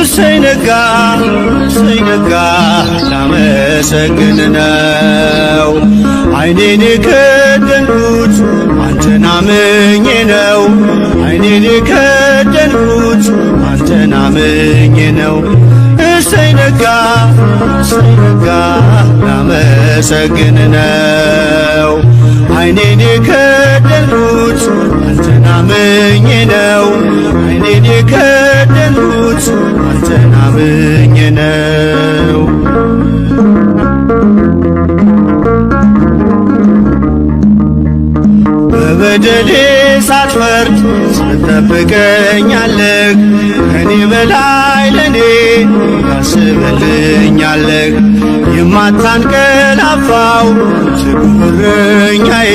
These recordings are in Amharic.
እሰይ ነጋ ላመሰግን ነው። ዓይኔን የከደንኩት አንተን አምኜ ነው። ዓይኔን የከደንኩት አንተን አምኜ ነው። እሰይ ነጋ ላመሰግን ነው። ዓይኔን የከደንኩት አንተን አምኜ ነው። ዓይኔን የከደንኩት አንተን አምኜ ነው። በበደሌ ሳትፈርድ ትጠብቀኛለህ። ከኔ በላይ ለኔ ታስብልኛለህ። የማታንቀላፋው ትጉህ እረኛዬ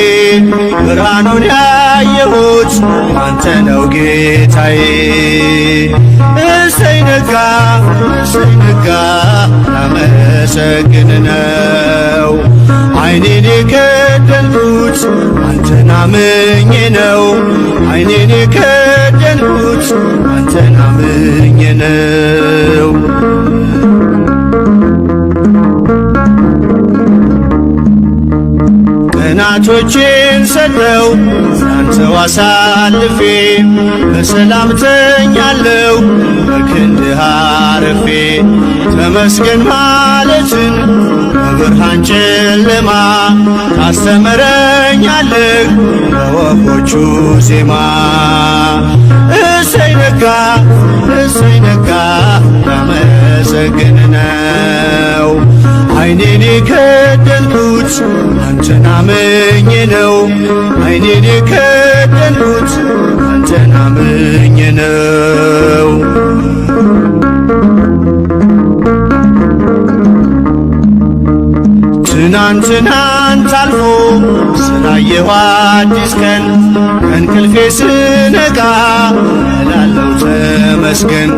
ብርሃኑን ያየሁት አንተ ነው ጌታዬ። እሰይ ነጋ ላመሰግን ነው። ዓይኔን የከደንኩት አንተን አምኜ ነው። ዓይኔን የከደንኩት አንተን አምኜ ነው። ቀናቶቼን ሰጠው ላንተው አሳልፌ በሰላም ተኛለሁ በክንድህ አርፌ። ተመስገን ማለትን በብርሃን ጨለማ ታስተምረኛለህ በወፎቹ ዜማ። እሰይ ነጋ ላመሰግን ነው። ዓይኔን የከደንኩት አንተን አምኜ ነው። ዓይኔን የከደንኩት አንተን አምኜ ነው። ትናንትናን ታልፎ ስላየሁ አዲስ ቀን ከእንቅልፌ ስነቃ እላለሁ ተመስገን።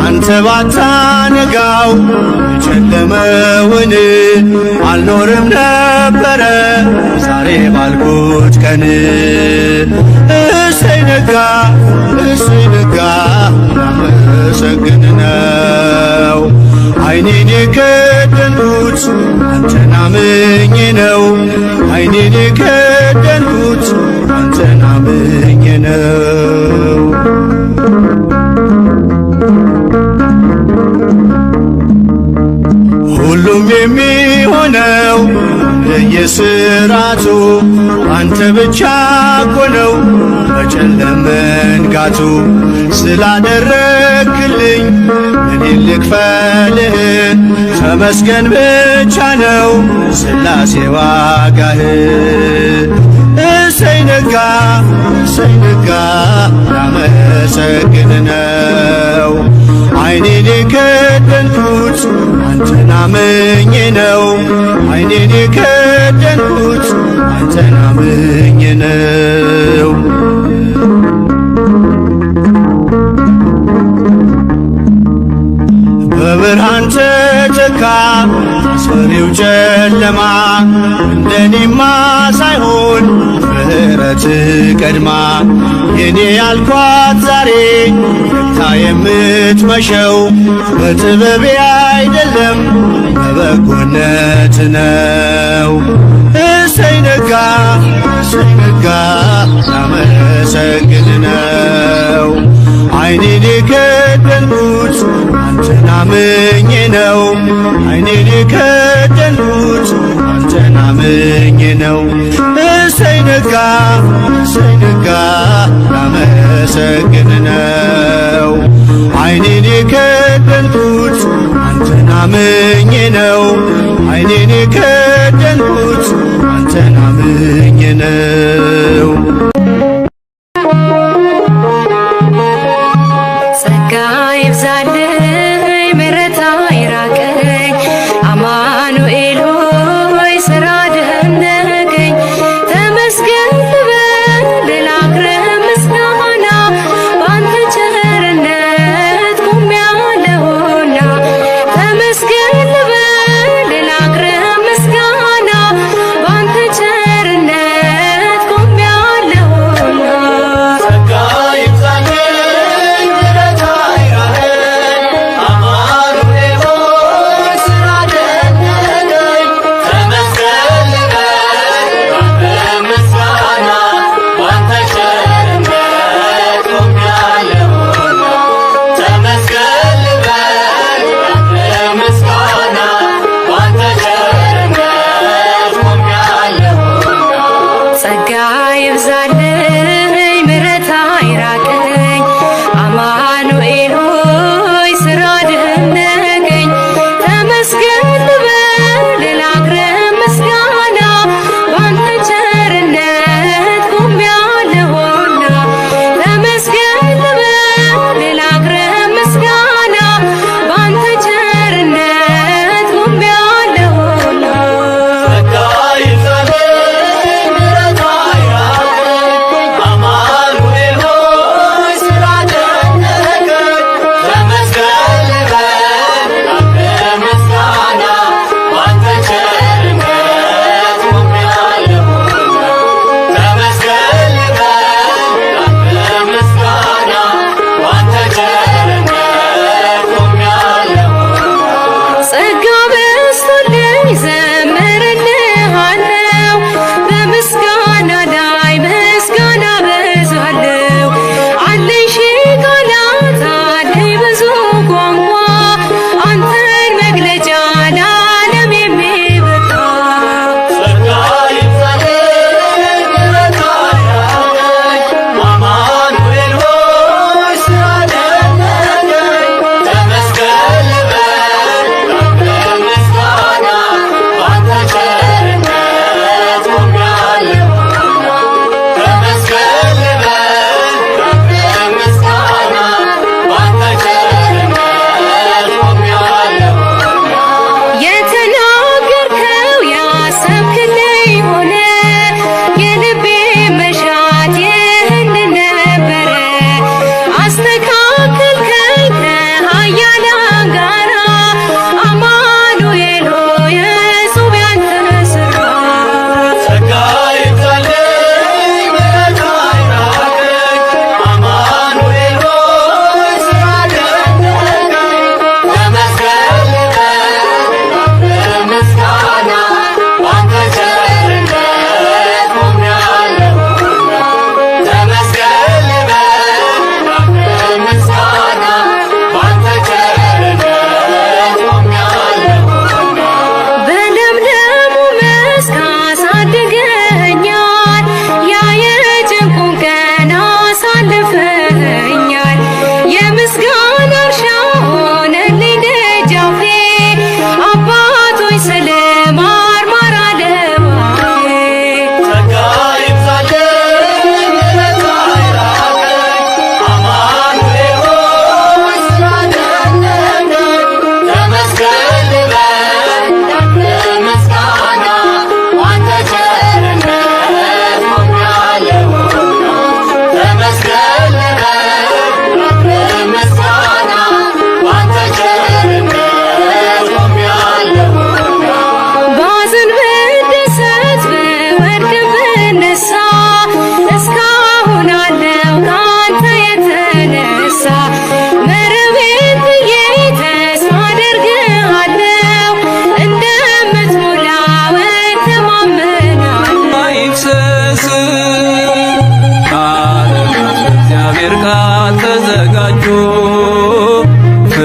አንተ ባታነጋው የጨለመውን አልኖርም ነበረ ዛሬ ባልኩት ቀን። እሰይ ነጋ ላመሰግን ነው። ዓይኔን የከደንኩት አንተን አምኜ ነው። ዓይኔን የከደንኩት አንተን አምኜ ነው። ሁሉም የሚሆነው በየሥርዓቱ አንተ ብቻ እኮ ነው በጨለመ መንጋቱ። ስላደረግልኝ እኔን ልክፈልህ ተመስገን ብቻ ነው ሥላሴ ዋጋህ። እሰይ ነጋ ላመሰግን ነው። ዓይኔን የከደንኩት አንተን አምኜ ነው። ዓይኔን የከደንኩት አንተን አምኜ ነው። በብርሃን ተተካ አስፈሪው ጨለማ። እንደኔማ ሳይሆን ምሕረት ቀድማ የኔ ያልኳት ዛሬ ረግታ የምትመሸው በጥበቤ አይደለም በበጎነት ነው። እሰይ ነጋ ላመሰግን ነው። ዓይኔን የከደንኩት አንተን አምኜ ነው። ዓይኔን የከደንኩት አንተን አምኜ ነው። እሰይ ነጋ ላመሰግን ነው። ዓይኔን የከደንኩት አንተን አምኜ ነው። ዓይኔን የከደንኩት አንተን አምኜ ነው። ጸጋ ይብዛልኝ ምሕረት አይራቀኝ አማኑኤል ሆይ ሥራ ደነቀኝ። ተመስገን ልበል ልናግርህ ምስጋና በአንተ ቸርነት ቆሜያለሁና። ተመስገን ልበል ልናግርህ ምስጋና በአንተ ቸርነት ቆሜያለሁና። ጸጋ ይብዛልኝ ምሕረት አይራቀኝ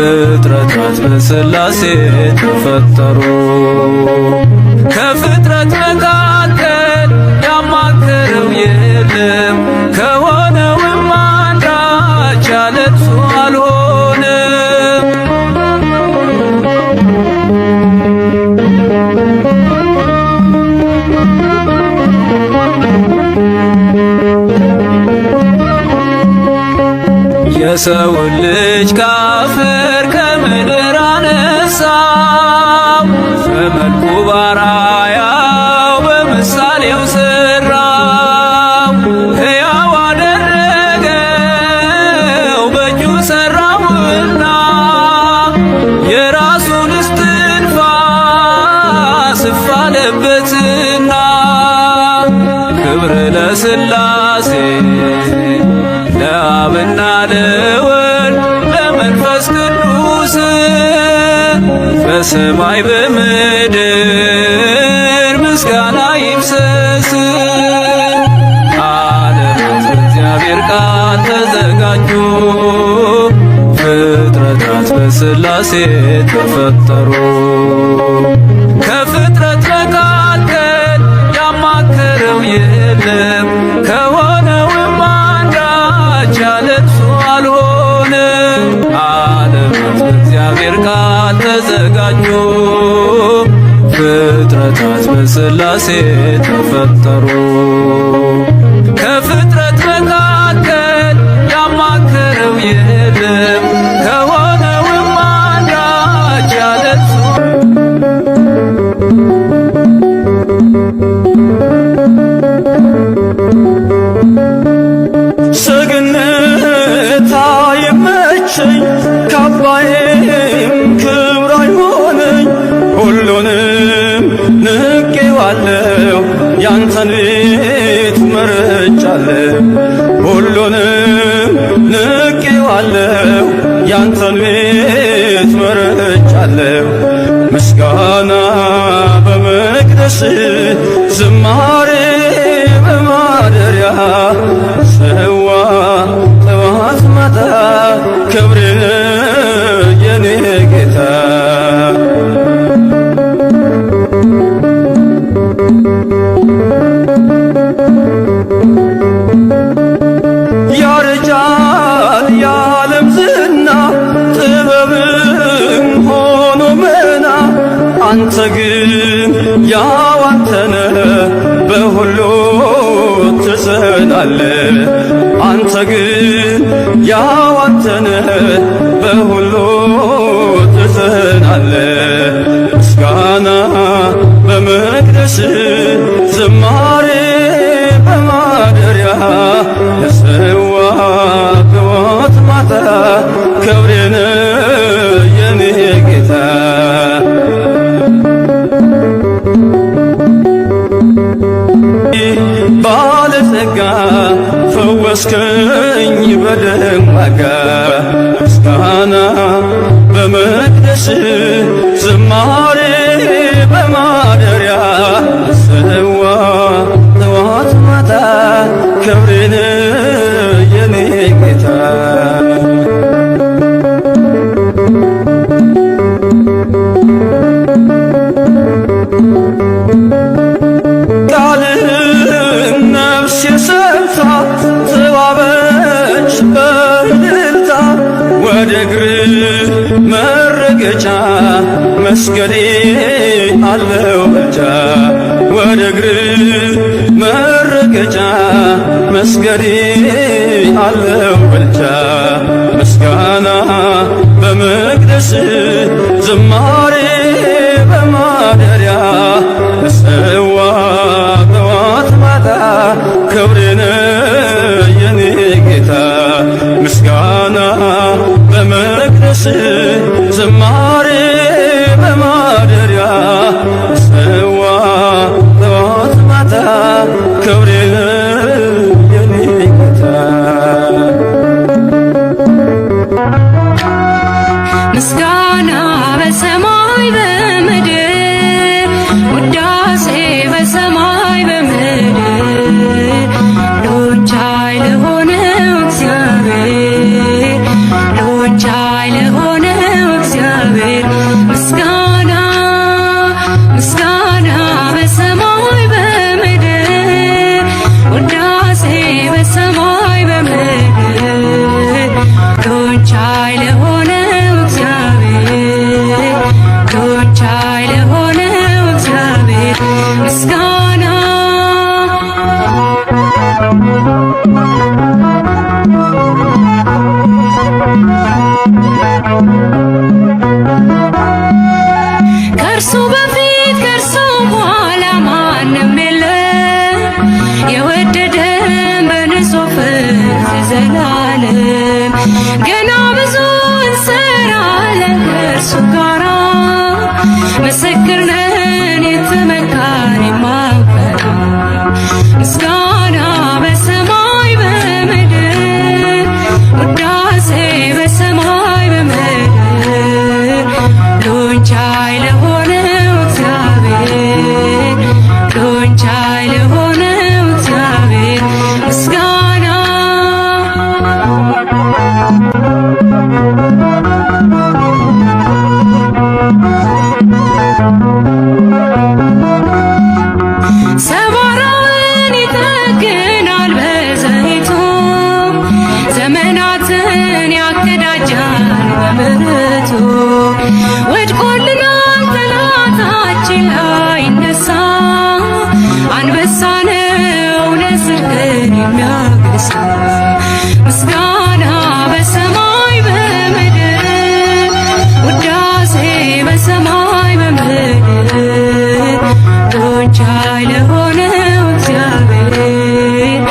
ፍጥረታት በሥላሴ ተፈጠሩ። ከፍጥረት መካከል ያማከረው የለም ከሆነውም አንዳች ያለ እርሱ አልሆነም። የሰውን ልጅ ከአፈር ከምድር አነሳው፣ በመልኩ ባራያው በምሳሌው ሰራው። ሕያው አደረገው በእጁ ሰራውና የራሱን እስትንፋስ እፍ አለበትና ክብር ለሥላሴ ለአብና ለወልድ ለመንፈስ ቅዱስ በሰማይ በምድር ምስጋና ይፍሰስ። ዓለማት በእግዚአብሔር ቃል ተዘጋጁ፣ ፍጥረታት በሥላሴ ተፈጠሩ። ከፍጥረት መካከል ያማከረው የለም ከሆነውም አንዳች ያለ እርሱ አልሆነም። ዓለማት በእግዚአብሔር ቃል ተዘጋጁ፣ ፍጥረታት በሥላሴ ተፈጠሩ። ከፍጥረት መካከል ያማከረው የለም ከሆነውም አንዳች ያለ እርሱ ሰገነት አይመቸኝ ካባዬም ክብር አይሆነኝ፣ ሁሉንም ንቄዋለሁ ያንተን ቤት መርጫለሁ። ሁሉንም ንቄዋለሁ ያንተን ቤት መርጫለሁ። ምስጋና በመቅደስ ዝማሬ በማደሪያ ሰዋ ጠዋት ማታ ክብርን የኔ ጌታ። ያረጃል የዓለም ዝና ጥበብም ሆኖ መና፣ አንተ ግን ያው አንተነ በሁሉ ትጸናለህ። አንተ ግን ያው አንተነ በሁሉ ትጸናለህ። ምስጋና በመቅደስ ዝማሬ በማደሪያ ለሰዋ ጠዋት ማታ ክብሬን የኔ ጌታ። ባለጸጋ ፈወስከኝ በደም ዋጋ፣ ምስጋና በመቅደስ ዝማሬ በማደሪያ ሰዋ ጠዋት ማታ ክብሬን የኔ ጌታ። ቃልህን ነፍሴ ሰምታ ተዋበች በእልልታ፣ ወደ እግርህ መረገጫ መስገዴ አለው ብልጫ። ወደ እግርህ መረገጫ መስገዴ አለው ብልጫ። ምስጋና በመቅደስ ዝማሬ በማደሪያ ሰዋ ጠዋት ማታ ክብሬን የኔ ጌታ። ምስጋና በመቅደስ ዝማሬ በማደሪያ ሰዋ ጠዋት ማታ ክብሬን የኔ ጌታ። ምስጋና በሰማይ በምድር ውዳሴ በሰማይ በምድር ሎንቻይ ለሆነው እግዚአብሔር ሎንቻይ ለሆነው ከእርሱ በፊት ከእርሱ በኋላ ማንም የለም የወደደን በንጹህ ፍቅር ዘላለም። ገና ብዙ እንሰራለን ከእርሱ ጋራ ምስክር ነን የተመካን የማንፈራ ምስጋና በሰማይ በምድር ውዳሴ በሰማይ በምድር ሁሉን ቻይ ለሆነው እግዚአብሔር ሁሉን ቻይ ለሆነው እግዚአብሔር ምስጋና ሰባራውን ይጠግናል በዘይቱ ዘመናትን ያቀዳጃል በምሕረቱ ወድቆልናል ጠላታችን ላይነሳ አንበሳ ነው ለጽድቅን የሚያገሳ ምስጋና በሰማይ በምድር ውዳሴ በሰማይ በምድር ሁሉን ቻይ ለሆነው እግዚአብሔር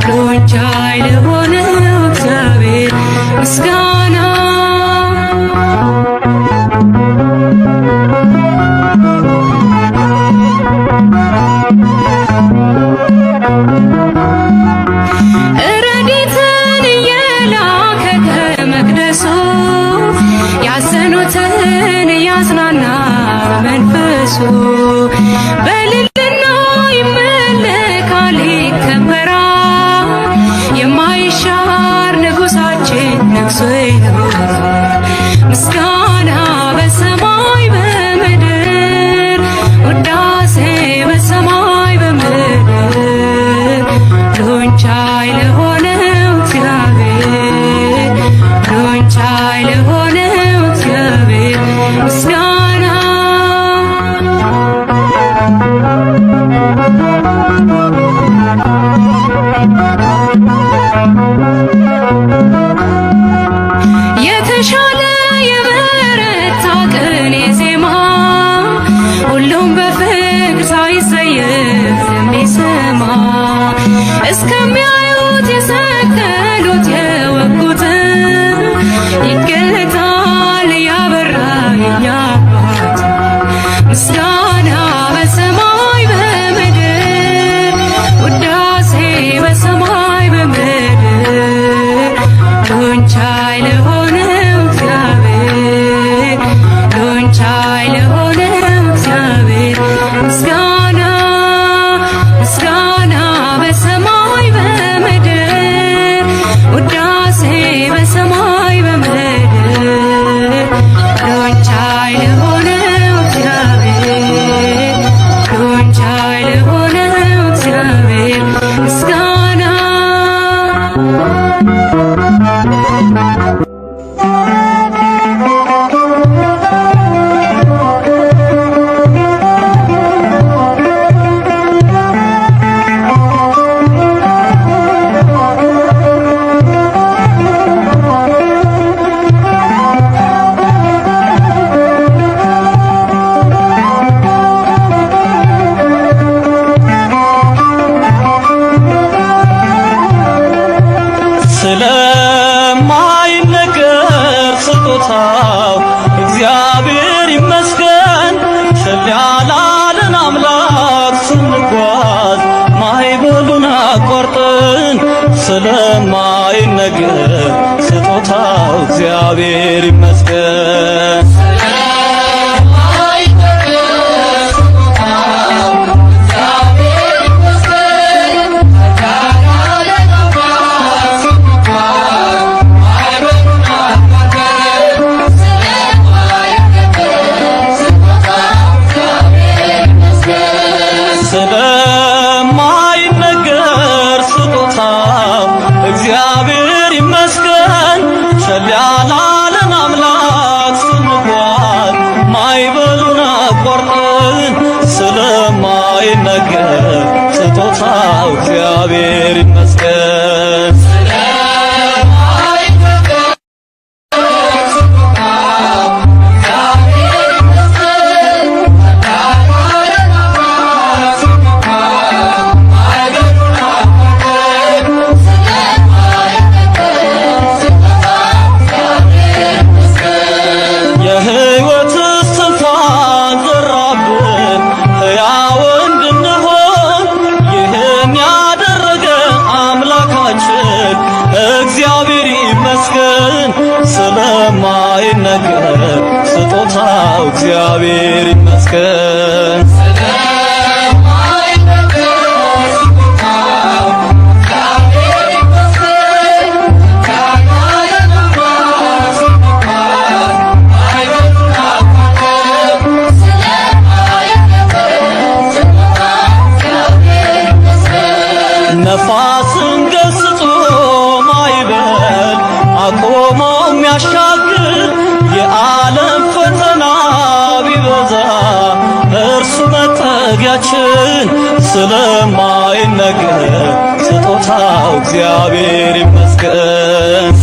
ሁሉን ቻይ ለሆነው እግዚአብሔር ምስጋና ረድኤትን እየላከ ከመቅደሱ ያዘኑትን ያጽናና በመንፈሱ በልልና ይመለካል ይከበራል የማይሻር ንጉሳችን ነግሶ ይኖራል ምስጋና በሰማይ በምድር ውዳሴ በሰማይ በምድር ሁሉን ቻይ ለሆነው እግዚአብሔር ሁሉን ቻይ ለሆነው እግዚአብሔር ምስጋና የተሻለ የበረታ ቅኔ ዜማ ሁሉም በፍቅር ሳይሰየፍ የሚሰማ እስከሚያዩት የሰቀሉት የወጉት ይገለጣል ያበራ የኛ አባት ምስጋና በሰማይ በምድር ውዳሴ በሰማይ በምድር ሁሉን ቻይ ለሆነው እግዚአብሔር ሁሉን ቻይ ለሆነው እግዚአብሔር ምስጋና ምስጋና በሰማይ በምድር ውዳሴ በሰማይ በምድር ሁሉን ቻይ ለሆነው እግዚአብሔር ሁሉን ቻይ ለሆነው እግዚአብሔር ምስጋና ስለማይነገር ስጦታው እግዚአብሔር ይመስገን። ቸል ያላለን አምላክ ስንጓዝ ማዕበሉን አቋርጠን ስለማይነገር ስጦታው እግዚአብሔር ይመስገን። ስለማይነገር ስጦታው እግዚአብሔር ይመስገን። ቸል ያላለን አምላክ ስንጓዝ ማዕበሉን አቋርጠን ስለማይነገር ስጦታው እግዚአብሔር ይመስገን። ስጦታው እግዚአብሔር ይመስገን። ነፋስን ገስጾ ማዕበል አቆሞ የሚያሻግር የዓለም ፈተና ቢበዛ እርሱ መጠጊያችን ስለማይነገር ስጦታው እግዚአብሔር ይመስገን።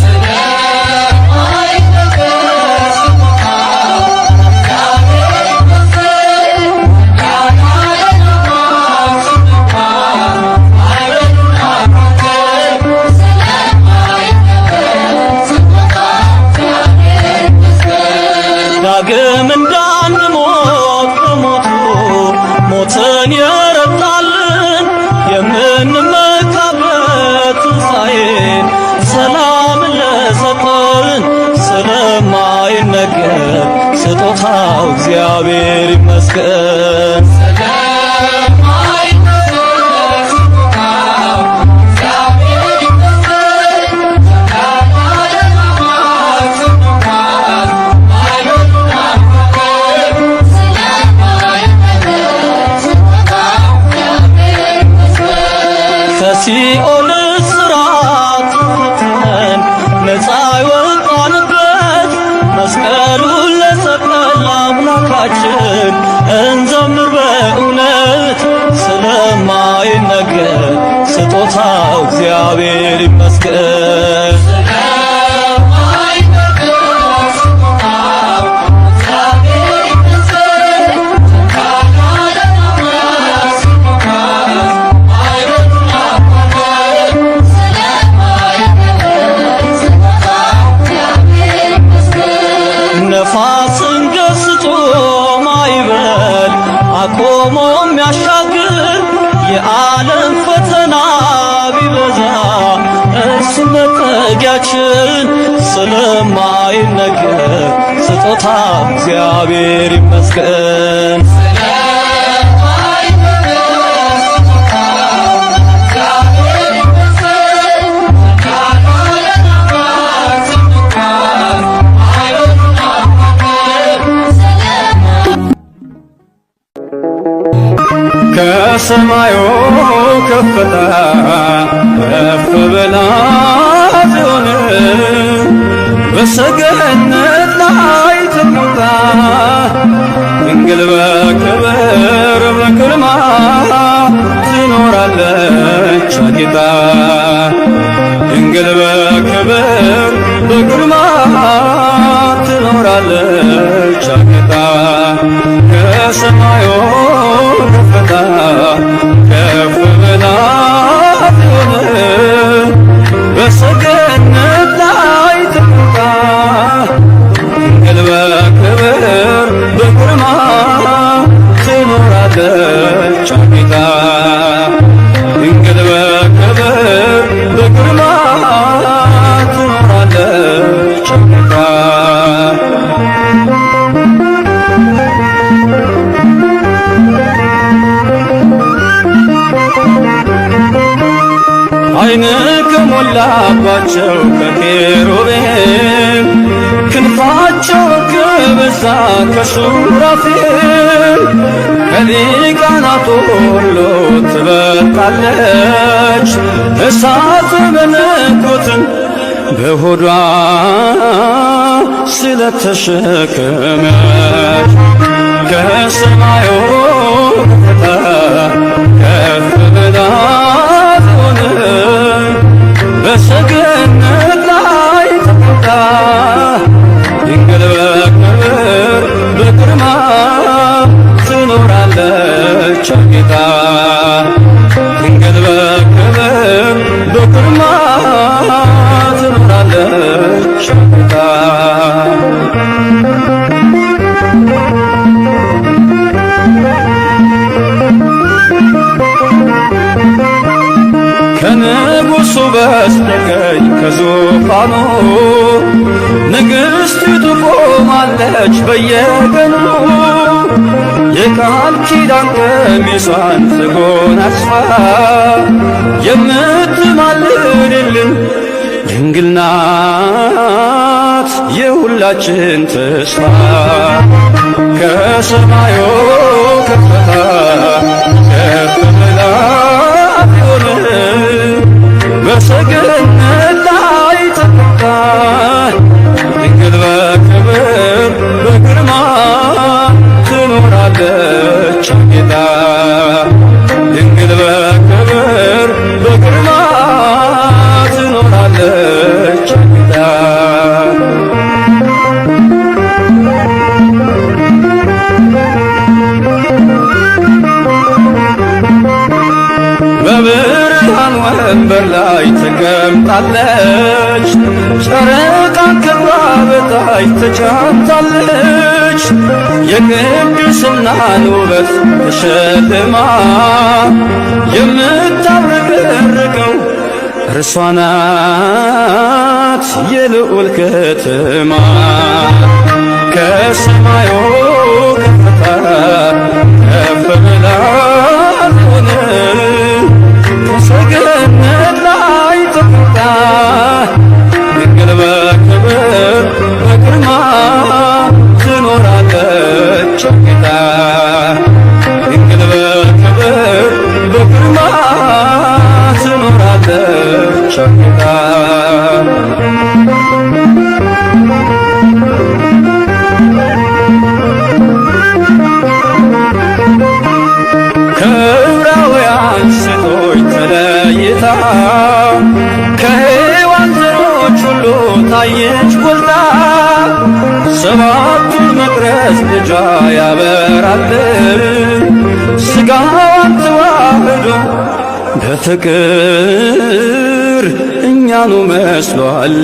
ዳግም እንዳንሞት በሞቱ ሞትን የረታልን የምንመካበት ትንሣኤን ሰላምን ለሰጠን ስለማይነገር ስጦታው እግዚአብሔር ይመስገን። ከሲኦል እስራት ተፈተን ነፃ የወጣንበት መስቀሉን ለሰቀል አምላካችን እንዘምር በእውነት ስለማይነገር ስጦታው እግዚአብሔር ይመስገን። ነፋስን ገስጾ ማዕበል አቆሞ የሚያሻግር የዓለም ፈተና ቢበዛ እርሱ መጠጊያችን ስለማይነገር ስጦታው እግዚአብሔር ይመስገን። ከሰማዩ ከፍታ ከፍ ብላ ጽዮን በሰገነት ላይ ተቀምጣ ድንግል በክብር በግርማ ትኖራለች አጊጣ። ድንግል በክብር በግርማ ትኖራለች አጊጣ። ከሰማዩ ከፍታ ከፍ ብላ ጽዮን በሰገነት ላይ ተቀምጣ ድንግል በክብር በግርማ ትኖራለች አጊጣ። ድንግል በክብር በግርማ ትኖራለች አጊጣ። ዓይን ከሞላባቸው ከኬሩቤል ክንፋቸው ከበዛ ከሱራፌል ከሊቃናቱ ሁሉ ትበልጣለች እሳት መለኮትን በሆዷ ስለተሸከመች ከሰማዩ ከፍታ ከፍ ብላ በሰገነት ላይ ተቀምጣ ድንግል በክብር በግርማ ትኖራለች አጊጣ። ድንግል በክብር በግርማ ትኖራለች አጊጣ። ከንጉሡ በስተቀኝ ከዙፋኑ ንግሥቲቱ ቆማለች ታበራለች በየቀኑ የቃል ኪዳን ቀሚሷን ተጎናጽፋ የምትማልድልን ድንግል ናት የሁላችን ተስፋ። ከሰማዩ ከፍታ ከፍ ብላ ሆነ በሰገነት ላይ ተቀምጣ ድንግል በክብር በግርማ ትኖራለች ጌታ። ድንግል በክብር በግርማ ትኖራለች ጌታ። በብርሃን ወንበር ላይ ተቀምጣለች፣ ጨረቃን ክብራ በታች ተጫምታለች። የቅድስናን ውበት ተሸልማ የምታብረቀርቀው እርሷ ናት የልዑል ከተማ። ከሰማዩ ከፍታ ከፍ ብላ ሆነ በሰገነት ላይ ተቀምጣ ድንግል በክብር በግርማ ትኖራለች ጌታ። ድንግል በክብር በግርማ ትኖራለች ጌታ። ከዕብራውያን ሴቶች ተለይታ ከሔዋን ዘሮች ሁሉ ታየች ጎልታ። ሰባቱን መቅረዝ ልጇ ያበራል ሥጋዋን ተዋህዶ በፍቅር እኛኑ መስሏል።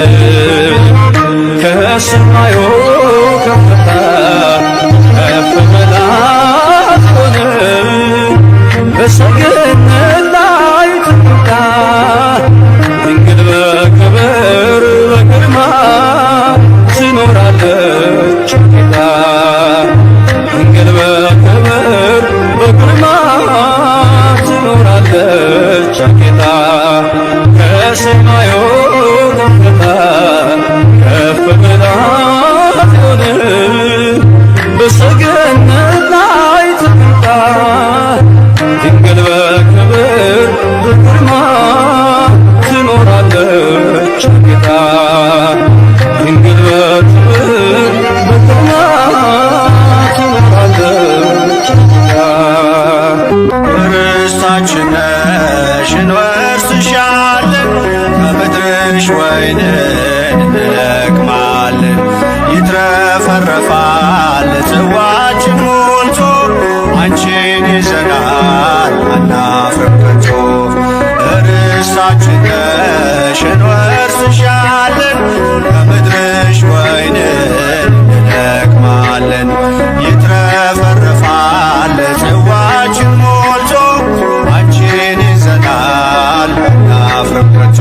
ከሰማዩ ከፍታ ከፍ ብላ ሆነ በሰገነት ላይ ተቀምጣ ድንግል በክብር በግርማ ትኖራለች ጌታ። ድንግል በክብር በግርማ ትኖራለች ጌታ። ከሰማዩ ከፍታ ከፍ ብላ ሆነ በሰገነት ላይ ተቀምጣ ድንግል በክብር በግርማ ትኖራለች ጌታ። ድንግል በክብር በግርማ ትኖራለች ጌታ። ርስታችን ነሽ እንወርስሻለን፣ ከምድርሽ ወይንን እንለቅማለን። ይትረፈረፋል ጽዋችን ሞልቶ አንቺን ይዘናል አናፍርም ከቶ። ርስታችን ነሽ እንወርስሻለን፣ ከምድርሽ ወይንን እንለቅማለን። ይትረፈረፋል ጽዋችን ሞልቶ አንቺን ይዘናል አናፍርም ከቶ።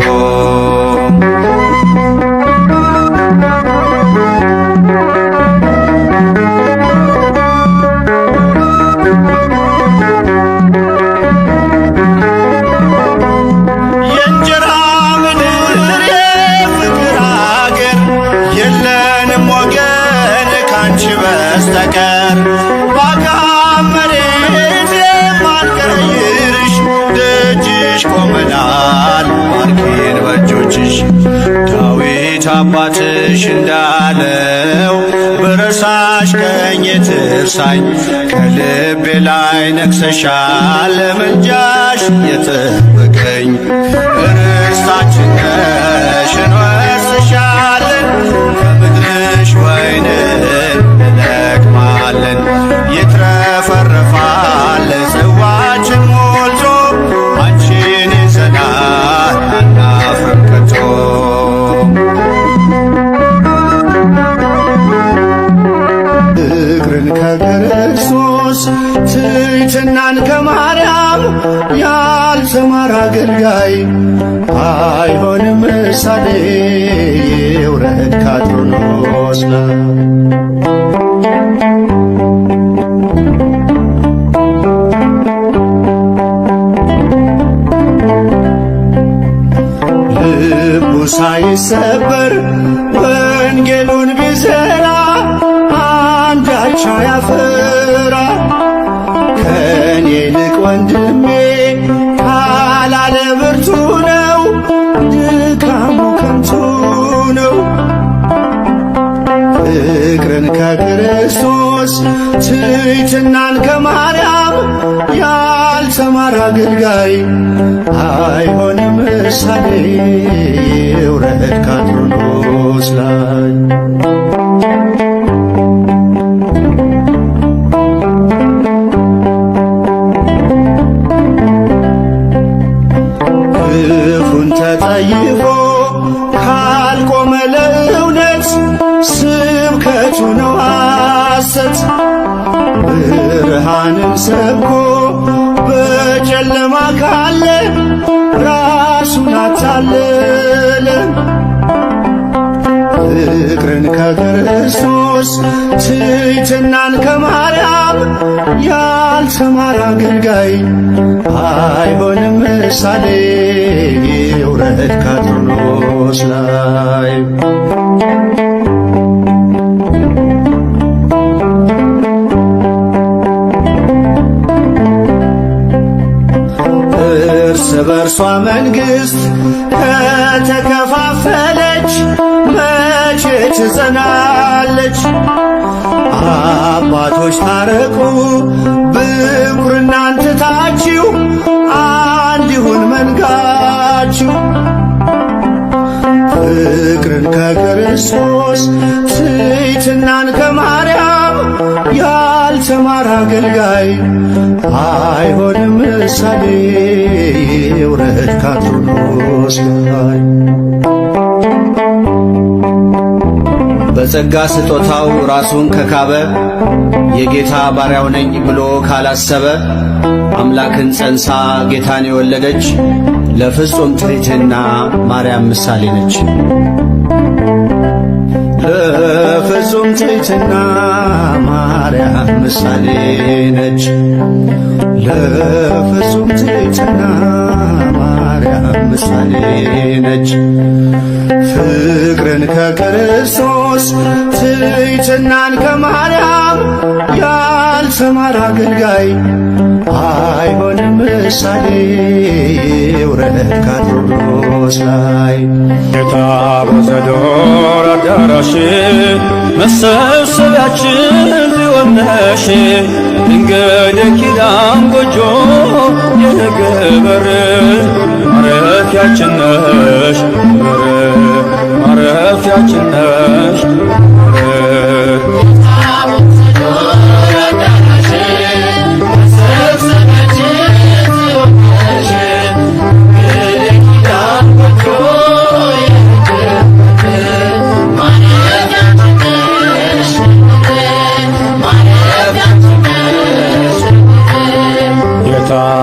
በስተቀር ባካም መሬት የማንቀይርሽ ደጅሽ ቆመናል ባርኪን በእጆችሽ። ዳዊት አባትሽ እንዳለው ብረሳሽ ቀኜ ትርሳኝ፣ ከልቤ ላይ ነግሰሻል ምልጃሽ የጠበቀኝ። ርስታችን ነሽ እንወርስሻለን፣ ከምድርሽ ወይንን እንለቅማለን። ይትረፈረፋል ጽዋችን ሞልቶ አንቺን ይዘናል አናፍርም ከቶ። ፍቅርን ከክርስቶስ ትሕትናን ከማርያም ያልተማረ አገልጋይ አይሆንም ምሳሌ ይውረድ ካትሮኖስ ነው። ልቡ ሳይሰበር ወንጌሉን ቢዘራ አንዳች አያፈራ። ከኔ ይልቅ ወንድሜ ካላለ ብርቱ ነው፣ ድካሙ ከንቱ ነው። ፍቅርን ከክርስቶስ ትሕትናን ከማርያም ያልተማረ አገልጋይ አይሆንም ምሳሌ ይውረድ ከአትሮኖስ ላይ። ክፉን ተጠይፎ ካልቆመ ለእውነት ስብከቱ ነው ሐሰት። ብርሃንን ሰብኮ በጨለማ ካለ ራሱን አታለለ። ፍቅርን ከክርስቶስ ትሕትናን ከማርያም ያልተማረ አገልጋይ አይሆንም ምሳሌ ይውረድ ከአትሮኖስ ላይ። እርስ በርሷ መንግሥት ከተከፋፈለች መቼ ትጸናለች? አባቶች ታረቁ ብኩርናን ትታችሁ አንድ ይሁን መንጋችሁ። ፍቅርን ከክርስቶስ ትሕትናን ከማርያም ያልተማረ አገልጋይ አይሆንም ምሳሌ ይውረድ ከአትሮኖስ ላይ። በጸጋ ስጦታው ራሱን ከካበ የጌታ ባሪያው ነኝ ብሎ ካላሰበ አምላክን ጸንሳ ጌታን የወለደች ለፍጹም ትሕትና ማርያም ምሳሌ ነች። ለፍጹም ትሕትና ማርያም ምሳሌ ነች። ለፍጹም ትሕትና ማርያም ምሳሌ ነች። ፍቅርን ከክርስቶስ ትሕትናን ከማርያም ያልተማረ አገልጋይ አይሆንም ምሳሌ ይውረድ ከአትሮኖስ ላይ። ጌታ በዘዶር አዳራሽ መሰብሰቢያችን ጽዮን ነሽ፣ ድንግል የኪዳን ጎጆ የነገ በር ማረፊያችን ነሽ፣ ማረፊያችን ነሽ።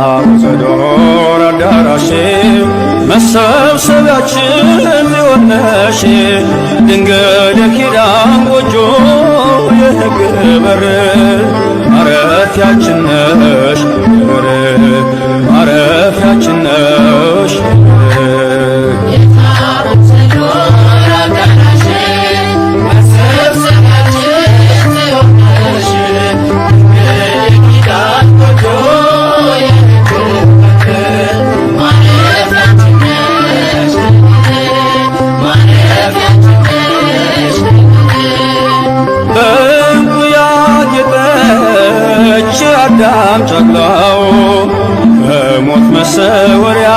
በዘዶር አዳራሽ መሰብሰቢያችን ጽዮን ነሽ፣ ድንግል የኪዳን ጎጆ የሕግ በር ማረፊያችን ነሽ፣ ማረፊያችን ነሽ። አዳም ጨቅላው ከሞት መሰወሪያ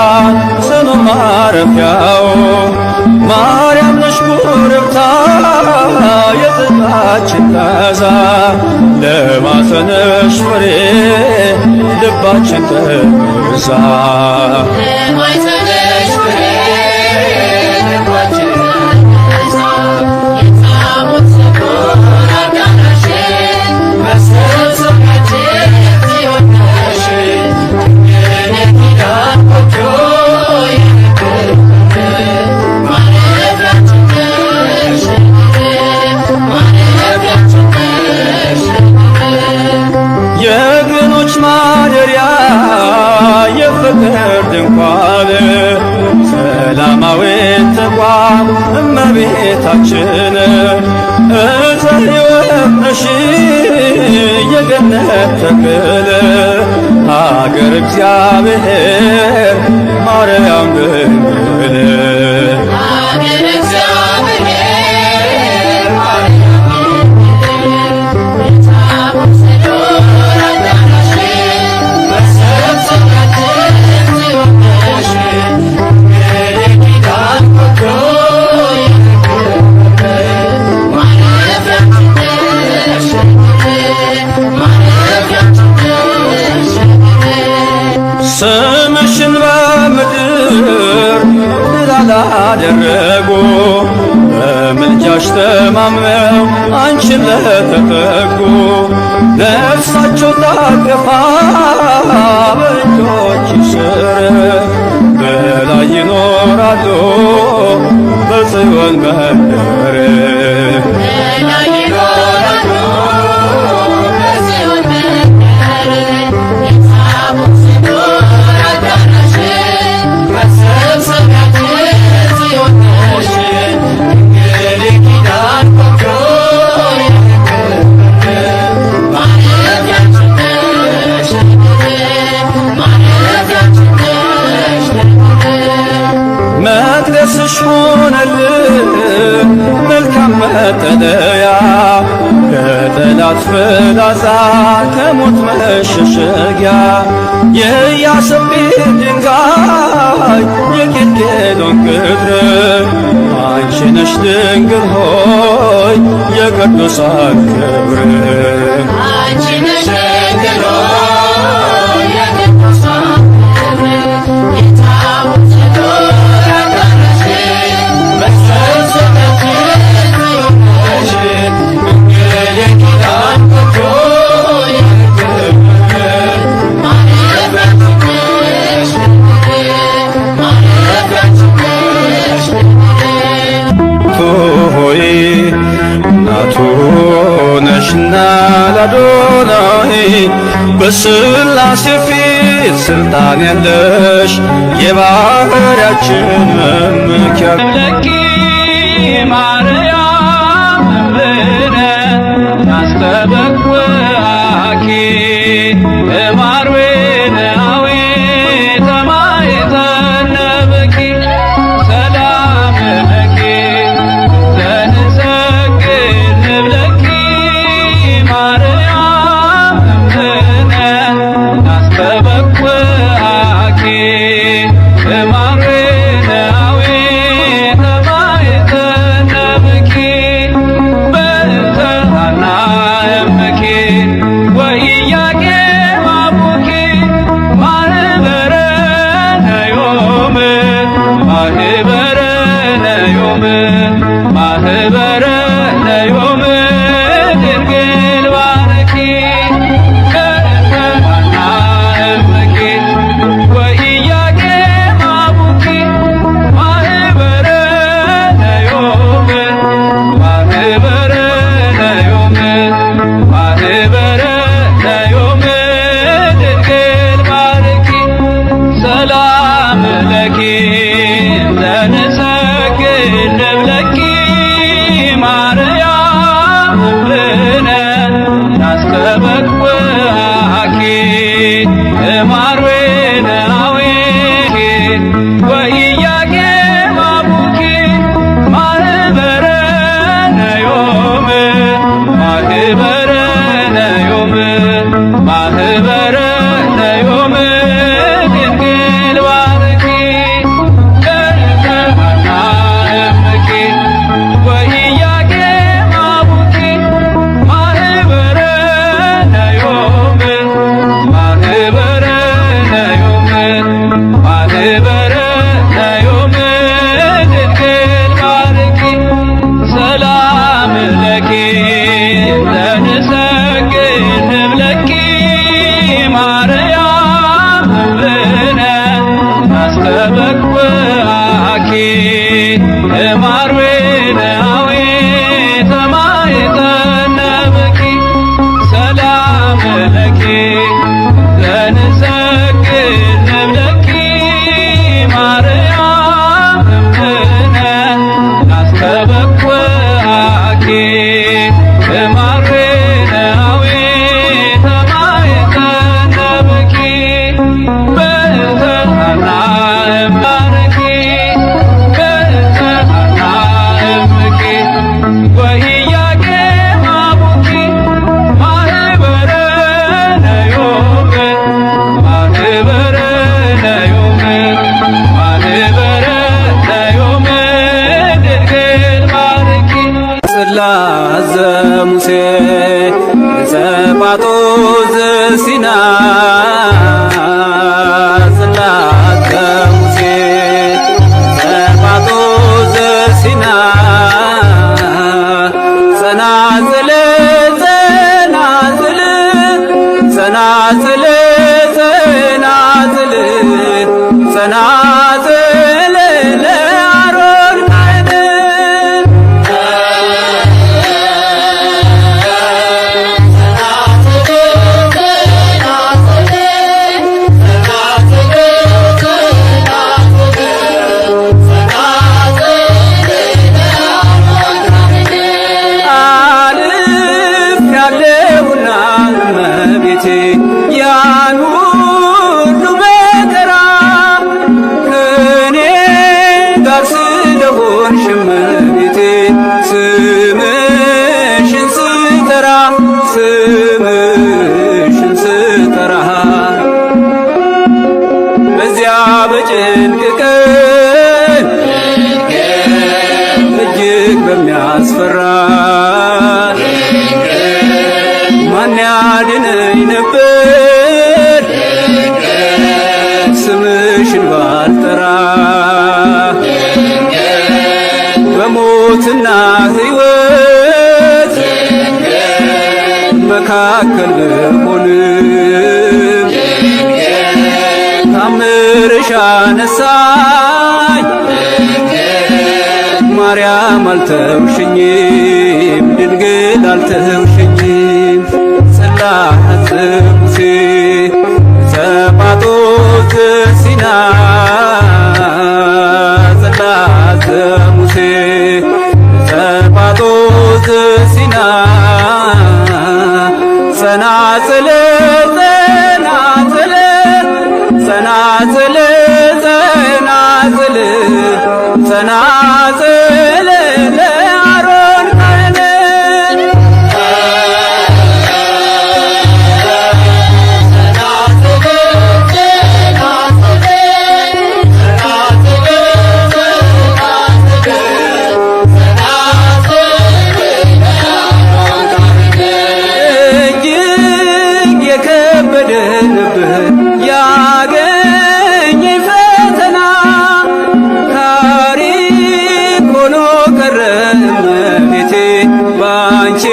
ጽኑ ማረፊያው ማርያም ነሽ ኮረብታ የጥላችን ታዛ ለማፀነሽ ፍሬ ልባችን ተገዛ። ድንኳን ሰላማዊት ተቋም እመቤታችን እፀ ሕይወት ነሽ የገነት ተክል ሀገር እግዚአብሔር ማርያም ድንግል ስምሽን በምድር ድል ላደረጉ በምልጃሽ ተማምነው አንቺን ለተጠጉ ነፍሳቸው ታቅፋ በእጆችሽ ስር በላይ ይኖራሉ በጽዮን መንደር መቅደስሽ ሆነልን መልካም መጠለያ ከጠላት ፍላጻ ከሞት መሸሸጊያ የኢያሰጲድ ድንጋይ የጌልጌሎን ቅጥር አንቺ ነሽ ድንግል ሆይ የቅዱሳን ክብር አንቺ ነሽ ድንግል ሆይ የቅዱሳን ሆይ እናቱ ነሽና ለአዶናይ በሥላሴ ፊት ስልጣን ያለሽ የባሕርያችን መመኪያ ለኪ ማርያም እምነ ናስተበቅወኪ እማርዌነአዊ ተማይተነብኪ ሰላም ለኪ ዘንሰግድ ንብለኪ ማርያም እምነ ናስተበቅወኪ እማርዌነአዊ ተማይተነብኪ በእንተ ሐና እምኪ ወኢያቄም ዘጳጦስ ዘሲና ጽላተ ሙሴ ዘጳጦስ ዘሲና ጸናጽል ጸናጽል ጸናጽል ጸናጽል ጸናጽል ለአሮን ካህን አልፍ ያለሁና እመቤቴ ያን ሁሉ መከራ ከኔ ጋር ስለሆንሽ እመቤቴ ስምሽን ስጠራ ስምሽን ስጠራ በዚያ በጭንቅ ቀን እጅግ በሚያስፈራ ማን ያድነኝ ነበር ስምሽን ባልጠራ በሞትና ሕይወት መካከል ብሆንም ታምርሽ አነሳኝ ማርያም አልተውሽኝም ድንግል አልተውሽኝም ጽላተ ሙሴ ዘጳጦስ ዘሲና ጽላተ ሙሴ ዘጳጦስ ዘሲና ጸናጽል ጸናጽል ጸናጽል ጸናጽል ጸናጽል ለአሮን ካህን እጅግ የከበደንብህ ያገኘኝ ፈተና ታሪክ ሆኖ ቀረ እመቤቴ ባንቺ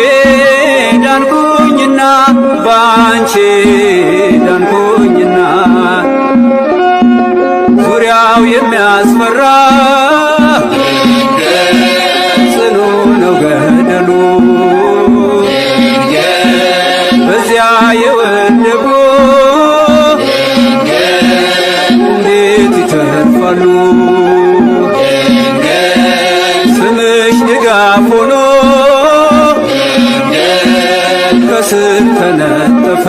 ዳንኩኝና ባንቺ ዳንኩኝና ዙሪያው የሚያስፈራ ጽኑ ነው ገደሉ በዚያ የወደቁ እንዴት ይተርፋሉ ስምሽ ድጋፍ ሆኖ ከስር ተነጠፈ